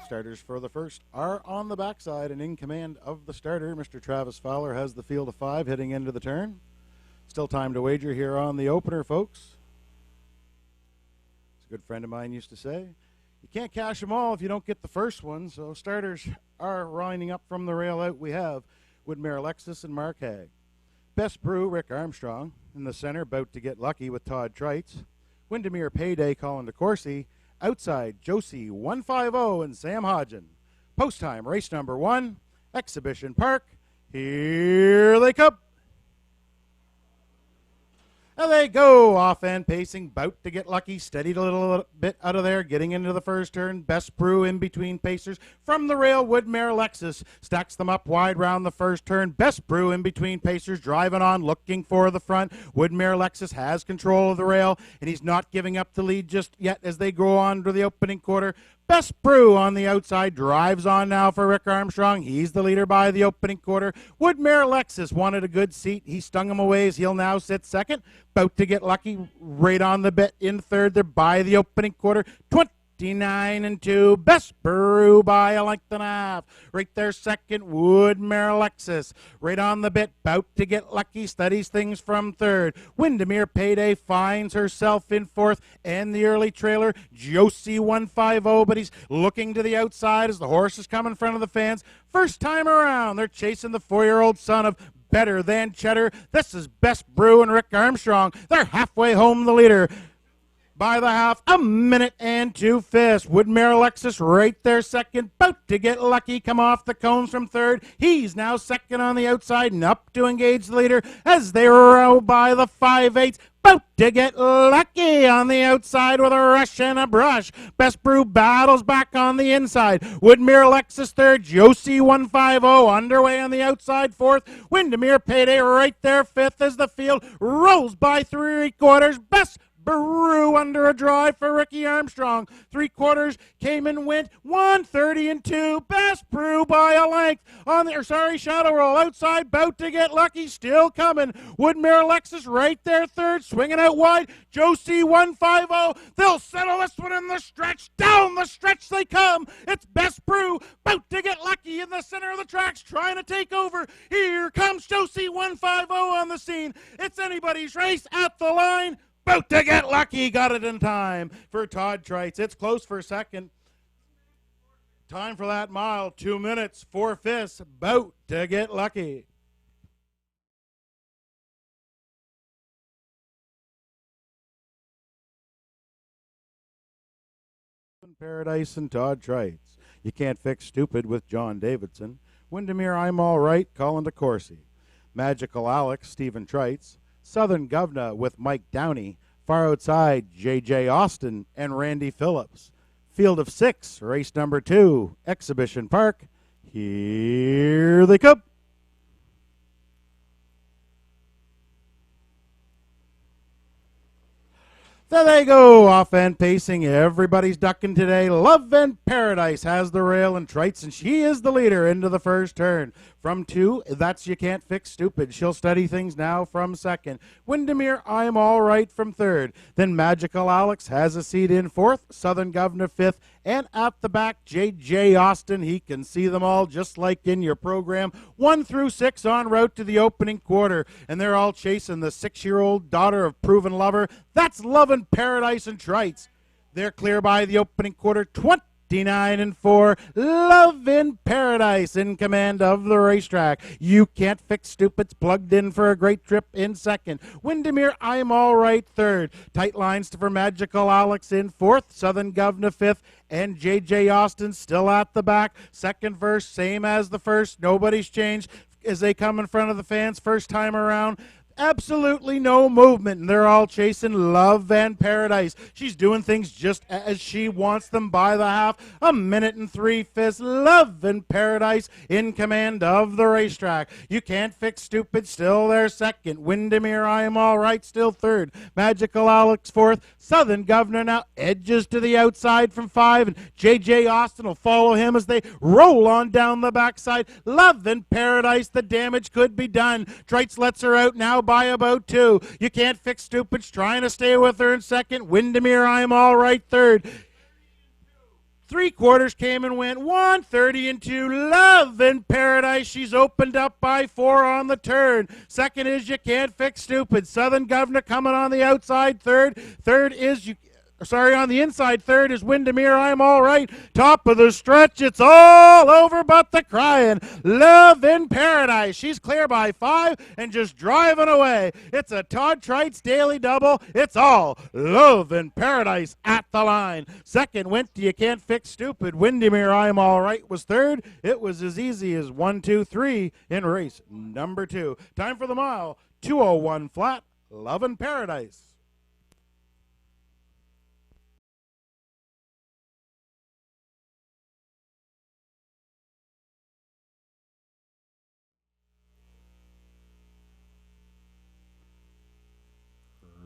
Starters for the first are on the backside, and in command of the starter, Mr. Travis Fowler has the field of 5 heading into the turn. Still time to wager here on the opener, folks. As a good friend of mine used to say, you can't cash them all if you don't get the first one, so starters are lining up from the rail out. We have Woodmere Alexis and Mark Haig. Best Brew, Rick Armstrong. In the center, about to get lucky with Todd Trites. Windermere Payday, Colin DeCourcy. Outside, Josie 150 and Sam Hodgen. Post time, race number 1, Exhibition Park. Here they come. And they go, off and pacing, bout to get lucky, steadied a little bit out of there, getting into the first turn. Best Brew in between pacers. From the rail, Woodmere Alexis stacks them up wide round the first turn. Best Brew in between pacers, driving on, looking for the front. Woodmere Alexis has control of the rail, and he's not giving up the lead just yet as they go on to the opening quarter. Best Brew on the outside drives on now for Rick Armstrong. He's the leader by the opening quarter. Woodmere Alexis wanted a good seat. He stung him away as he'll now sit second. About to get lucky right on the bit in third. They're by the opening quarter. 29 and 2. Best Brew by a length and a half. Right there second, Woodmere Alexis. Right on the bit, bout to get lucky, studies things from third. Windermere Payday finds herself in fourth, and the early trailer, Josie 150, but he's looking to the outside as the horses come in front of the fans. First time around, they're chasing the 4-year-old son of Better Than Cheddar. This is Best Brew and Rick Armstrong. They're halfway home the leader. By the half, 1 minute and 2 fifths. Woodmere Alexis right there second, bout to get lucky, come off the cones from third. He's now second on the outside and up to engage the leader as they row by the 5/8. Bout to get lucky on the outside with a rush and a brush. Best Brew battles back on the inside. Woodmere Alexis third, Josie 150 underway on the outside fourth. Windermere Payday right there fifth as the field rolls by 3/4. Best Brew under a drive for Ricky Armstrong. 3/4 came and went. 130 and 2. Best Brew by a length on the shadow roll outside. Bout to get lucky. Still coming. Woodmere Alexis right there third. Swinging out wide. Josie 150. They'll settle this one in the stretch. Down the stretch they come. It's Best Brew. Bout to get lucky in the center of the tracks. Trying to take over. Here comes Josie 150 on the scene. It's anybody's race at the line. About to get lucky, got it in time for Todd Trites. It's close for second. Time for that mile, 2 minutes, 4 fifths, about to get lucky. Paradise and Todd Trites. You Can't Fix Stupid with John Davidson. Windermere, I'm All Right, Colin DeCourcy. Magical Alex, Stephen Trites. Southern Governor with Mike Downey. Far Outside, J.J. Austin and Randy Phillips. Field of 6, race number 2, Exhibition Park. Here they come. There they go, off and pacing. Everybody's ducking today. Love and Paradise has the rail and Trites, and she is the leader into the first turn. From 2, that's You Can't Fix Stupid. She'll study things now from second. Windermere, I'm All Right from third. Then Magical Alex has a seat in fourth. Southern Governor fifth. And at the back, J.J. Austin. He can see them all just like in your program. 1 through 6 en route to the opening quarter. And they're all chasing the 6-year-old daughter of Proven Lover. That's Love and Paradise and Trites. They're clear by the opening quarter. 29 and 4. Love in Paradise in command of the racetrack. You Can't Fix Stupid's plugged in for a great trip in second. Windermere, I'm All Right third. Tight lines for Magical Alex in fourth. Southern Governor fifth. And J.J. Austin still at the back. Second verse, same as the first. Nobody's changed as they come in front of the fans first time around. absolutely no movement, and they're all chasing Love and Paradise. She's doing things just as she wants them by the half. 1:03. Love and Paradise in command of the racetrack. You Can't Fix Stupid still there second. Windermere, I Am All Right still third. Magical Alex fourth. Southern Governor now edges to the outside from 5, and J.J. Austin will follow him as they roll on down the backside. Love and Paradise, the damage could be done. Trites lets her out now by about 2. You Can't Fix Stupid's trying to stay with her in second. Windermere, I'm All Right third. 3/4 came and went. 1:30 and 2. Love in Paradise. She's opened up by 4 on the turn. Second is You Can't Fix Stupid. Southern Governor coming on the outside third. On the inside third is Windermere, I'm All Right. Top of the stretch, it's all over but the crying. Love in Paradise. She's clear by 5 and just driving away. It's a Todd Trites daily double. It's all Love in Paradise at the line. Second went to You Can't Fix Stupid. Windermere, I'm All Right was third. It was as easy as 1, 2, 3 in race number 2. Time for the mile. 2:01 flat. Love in Paradise.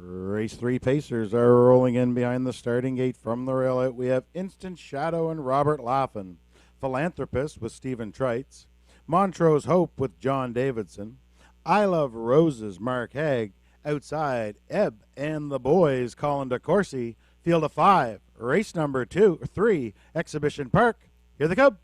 Race 3 pacers are rolling in behind the starting gate from the rail out. We have Instant Shadow and Robert Laughlin. Philanthropist with Stephen Trites. Montrose Hope with John Davidson. I Love Roses, Mark Haig. Outside, Ebb and the Boys, Colin DeCourcy. Field of 5, race number 3, Exhibition Park. Here they come.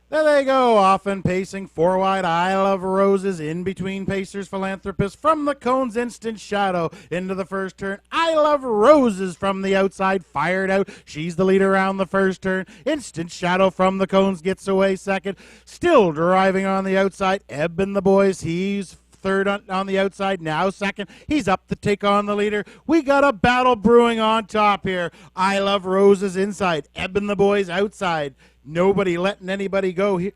There they go, often pacing 4 wide. I Love Roses in between pacers, Philanthropist from the cones. Instant Shadow into the first turn. I Love Roses from the outside, fired out. She's the leader around the first turn. Instant Shadow from the cones gets away second. Still driving on the outside. Ebb and the Boys, he's third on the outside, now second. He's up to take on the leader. We got a battle brewing on top here. I Love Roses inside, Ebb and the Boys outside. Nobody letting anybody go here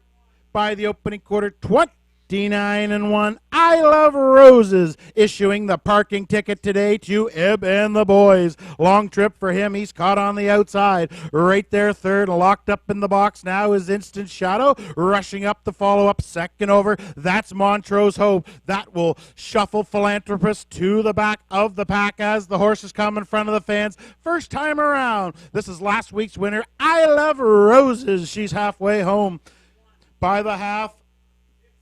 by the opening quarter. 29 and 1. I Love Roses issuing the parking ticket today to Ebb and the Boys. Long trip for him. He's caught on the outside. Right there, third. Locked up in the box now is Instant Shadow. Rushing up the follow-up. Second over. That's Montrose Hope. That will shuffle Philanthropist to the back of the pack as the horses come in front of the fans. First time around. This is last week's winner. I Love Roses. She's halfway home by the half.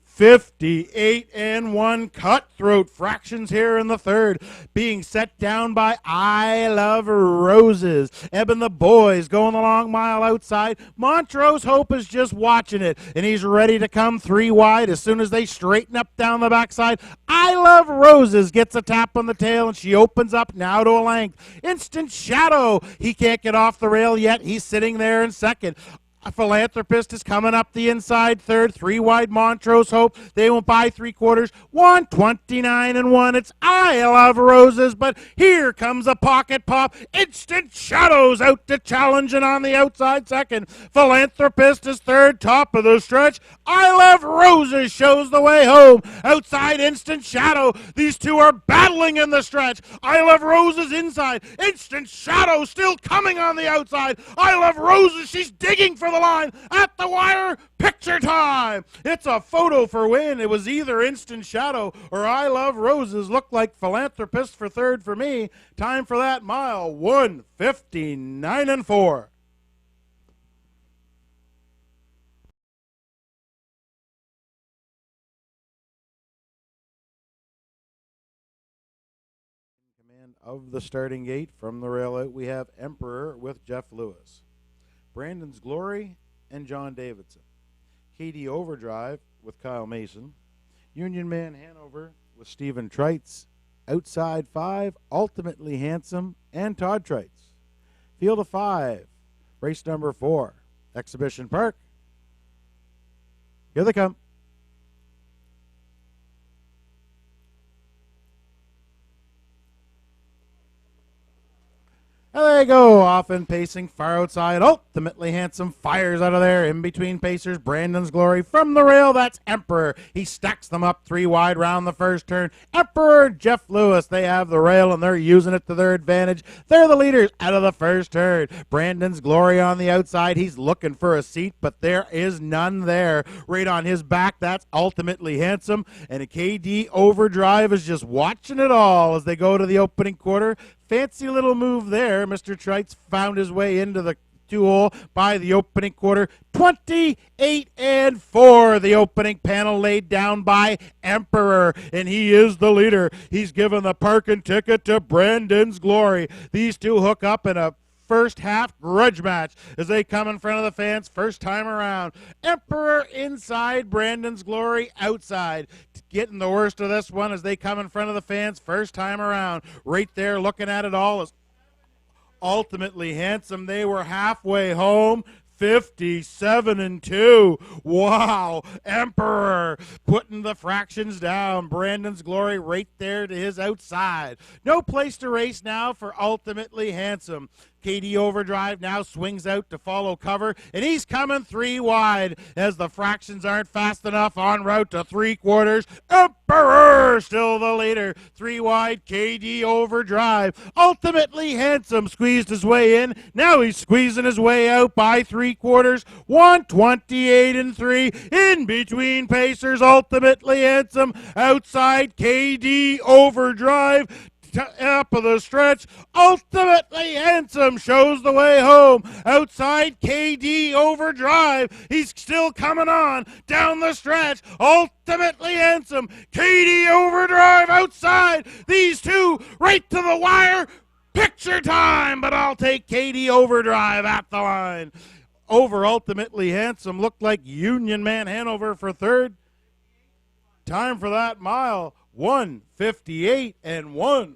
58 and 1. Cutthroat fractions here in the third, being set down by I Love Roses. Ebb and the Boys going the long mile outside. Montrose Hope is just watching it, and he's ready to come 3 wide as soon as they straighten up down the backside. I Love Roses gets a tap on the tail, and she opens up now to a length. Instant Shadow, he can't get off the rail yet. He's sitting there in second. A Philanthropist is coming up the inside third. 3 wide Montrose Hope. They went by 3/4. 129 and 1. It's I Love Roses, but here comes a pocket pop. Instant Shadows out to challenge and on the outside second. Philanthropist is third, top of the stretch. I Love Roses shows the way home. Outside Instant Shadow. These two are battling in the stretch. I Love Roses inside. Instant Shadow still coming on the outside. I Love Roses. She's digging for the line at the wire. Picture time. It's a photo for win. It was either Instant Shadow or I Love Roses. Looked like Philanthropist for third for me. Time for that mile. 1:59 and 4. In command of the starting gate from the rail out, we have Emperor with Jeff Lewis. Brandon's Glory and John Davidson. Katie Overdrive with Kyle Mason. Union Man Hanover with Stephen Trites. Outside 5, Ultimately Handsome and Todd Trites. Field of 5, race number 4, Exhibition Park. Here they come. There they go, often pacing far outside. Ultimately Handsome fires out of there. In between pacers, Brandon's Glory. From the rail, that's Emperor. He stacks them up 3 wide round the first turn. Emperor, Jeff Lewis, they have the rail and they're using it to their advantage. They're the leaders out of the first turn. Brandon's Glory on the outside. He's looking for a seat, but there is none there. Right on his back, that's Ultimately Handsome. And a KD Overdrive is just watching it all as they go to the opening quarter. Fancy little move there. Mr. Trites found his way into the 2-hole by the opening quarter. 28-4. The opening panel laid down by Emperor, and he is the leader. He's given the parking ticket to Brandon's Glory. These two hook up in a first half grudge match as they come in front of the fans first time around. Emperor inside, Brandon's Glory outside. Getting the worst of this one as they come in front of the fans first time around. Right there looking at it all is Ultimately Handsome. They were halfway home. 57-2. Wow. Emperor putting the fractions down. Brandon's Glory right there to his outside. No place to race now for Ultimately Handsome. KD Overdrive now swings out to follow cover, and he's coming 3 wide as the fractions aren't fast enough en route to 3/4. Emperor still the leader. 3 wide, KD Overdrive. Ultimately Handsome squeezed his way in. Now he's squeezing his way out by 3/4. 128-3 in between pacers. Ultimately Handsome outside, KD Overdrive. Up of the stretch, Ultimately Handsome shows the way home. Outside, KD Overdrive. He's still coming on down the stretch. Ultimately Handsome, KD Overdrive outside. These two right to the wire. Picture time, but I'll take KD Overdrive at the line. Over Ultimately Handsome looked like Union Man Hanover for third. Time for that mile, 1:58-1.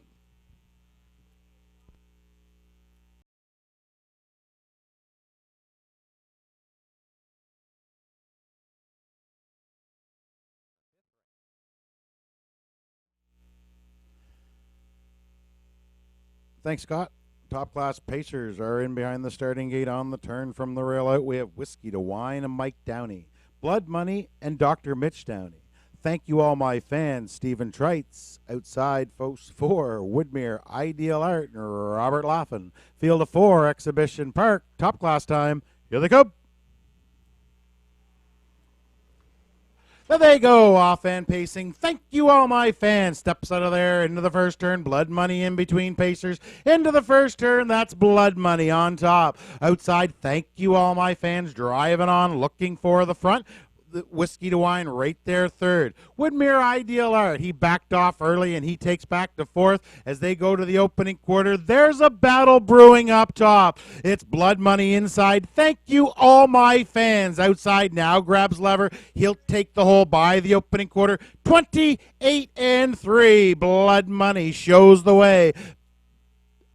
Thanks, Scott. Top class pacers are in behind the starting gate on the turn from the rail out. We have Whiskey to Wine and Mike Downey, Blood Money and Dr. Mitch Downey. Thank you all my fans. Stephen Trites, outside folks 4, Woodmere, Ideal Art, and Robert Laughlin. Field of 4, Exhibition Park, top class time. Here they come. There they go, off and pacing. Thank you all my fans. Steps out of there into the first turn. Blood Money in between pacers. Into the first turn, that's Blood Money on top. Outside, thank you all my fans. Driving on, looking for the front. Whiskey to Wine right there third. Woodmere Ideal Art, he backed off early and he takes back to fourth as they go to the opening quarter. There's a battle brewing up top. It's Blood Money inside. Thank you all my fans. Outside now grabs lever. He'll take the hole by the opening quarter. 28-3. Blood Money shows the way.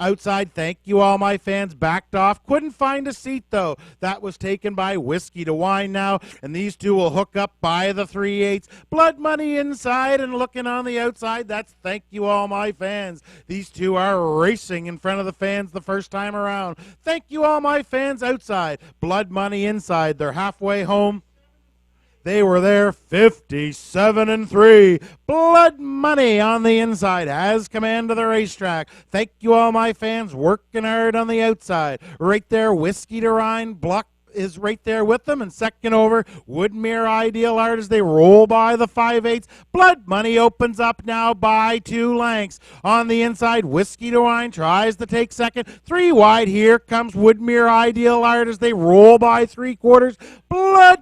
Outside, thank you all my fans, backed off. Couldn't find a seat, though. That was taken by Whiskey to Wine now, and these two will hook up by the 3/8. Blood Money inside and looking on the outside. That's thank you all my fans. These two are racing in front of the fans the first time around. Thank you all my fans outside. Blood Money inside. They're halfway home. They were there 57-3. Blood Money on the inside has command of the racetrack. Thank you all my fans working hard on the outside. Right there, Whiskey to Rhine, Block is right there with them, and second over, Woodmere Ideal Art as they roll by the 5/8. Blood Money opens up now by 2 lengths. On the inside, Whiskey to Wine tries to take second. 3 wide, here comes Woodmere Ideal Art as they roll by 3/4.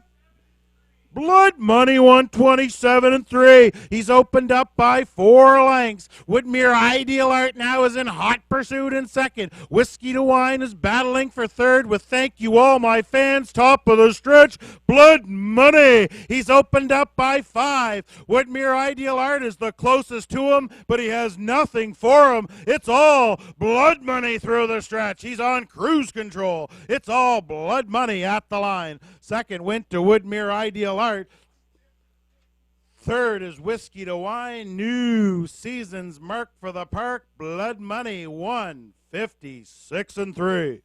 Blood Money 127-3. He's opened up by 4 lengths. Woodmere Ideal Art now is in hot pursuit in second. Whiskey to Wine is battling for third with thank you all my fans. Top of the stretch, Blood Money. He's opened up by 5. Woodmere Ideal Art is the closest to him, but he has nothing for him. It's all Blood Money through the stretch. He's on cruise control. It's all Blood Money at the line. Second went to Woodmere Ideal Art. Third is Whiskey to Wine. New season's mark for the park. Blood Money 1 156-3.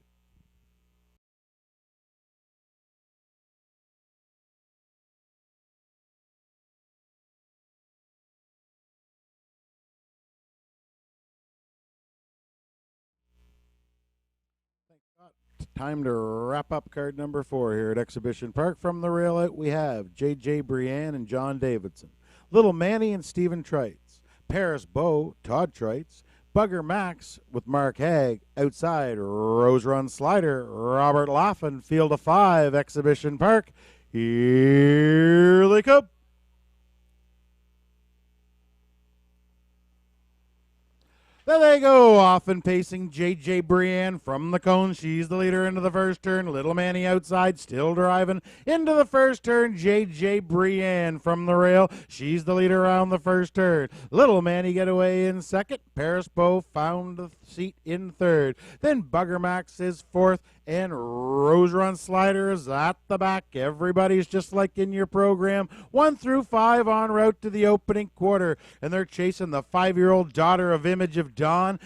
Time to wrap up card number 4 here at Exhibition Park. From the rail out, we have J.J. Brienne and John Davidson, Little Manny and Stephen Trites, Paris Beau, Todd Trites, Bugger Max with Mark Haig, outside Rose Run Slider, Robert Laughlin, field of 5, Exhibition Park. Here they come. There they go, off and pacing J.J. Brienne from the cone. She's the leader into the first turn. Little Manny outside, still driving into the first turn. J.J. Brienne from the rail. She's the leader around the first turn. Little Manny get away in second. Paris Beau found the seat in third. Then Bugger Max is fourth, and Rose Run Slider is at the back. Everybody's just like in your program. 1 through 5 en route to the opening quarter, and they're chasing the 5-year-old daughter of Image of Dawn.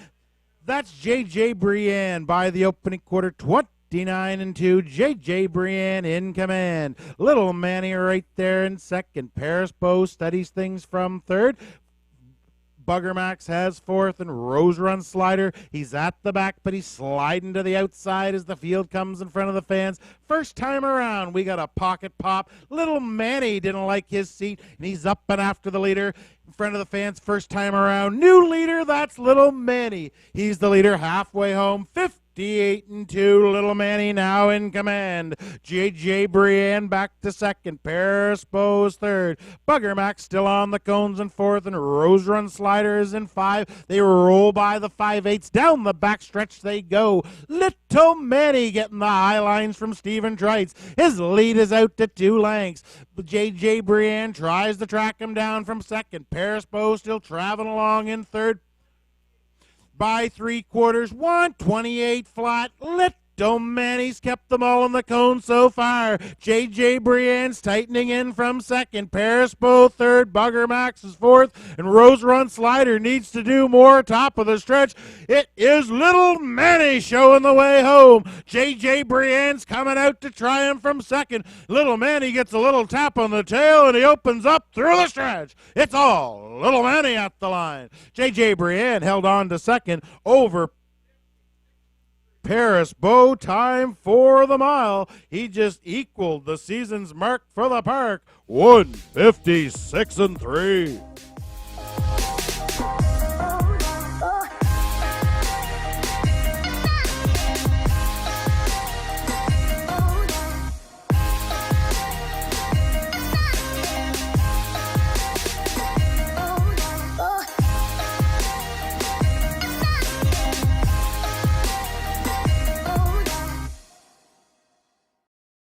That's J.J. Brienne by the opening quarter, 29-2. J.J. Brienne in command. Little Manny right there in second. Paris Beau studies things from third. Bugger Max has fourth, and Rose Run Slider, he's at the back, but he's sliding to the outside as the field comes in front of the fans. First time around, we got a pocket pop. Little Manny didn't like his seat, and he's up and after the leader in front of the fans. First time around, new leader, that's Little Manny. He's the leader halfway home, 58-2. Little Manny now in command. J.J. Brienne back to second. Paris Beau's third. Bugger Max still on the cones in fourth, and Rose Run Slider is in 5. They roll by the 5/8. Down the backstretch they go. Little Manny getting the high lines from Stephen Trites. His lead is out to 2 lengths. J.J. Brienne tries to track him down from second. Paris Beau still traveling along in third by 3/4, 128 flat. Little Manny's kept them all in the cone so far. J.J. Brienne's tightening in from second. Paris Beau third. Bugger Max is fourth. And Rose Run Slider needs to do more top of the stretch. It is Little Manny showing the way home. J.J. Brienne's coming out to triumph from second. Little Manny gets a little tap on the tail, and he opens up through the stretch. It's all Little Manny at the line. J.J. Brienne held on to second over Paris Beau. Time for the mile. He just equaled the season's mark for the park. 156-3.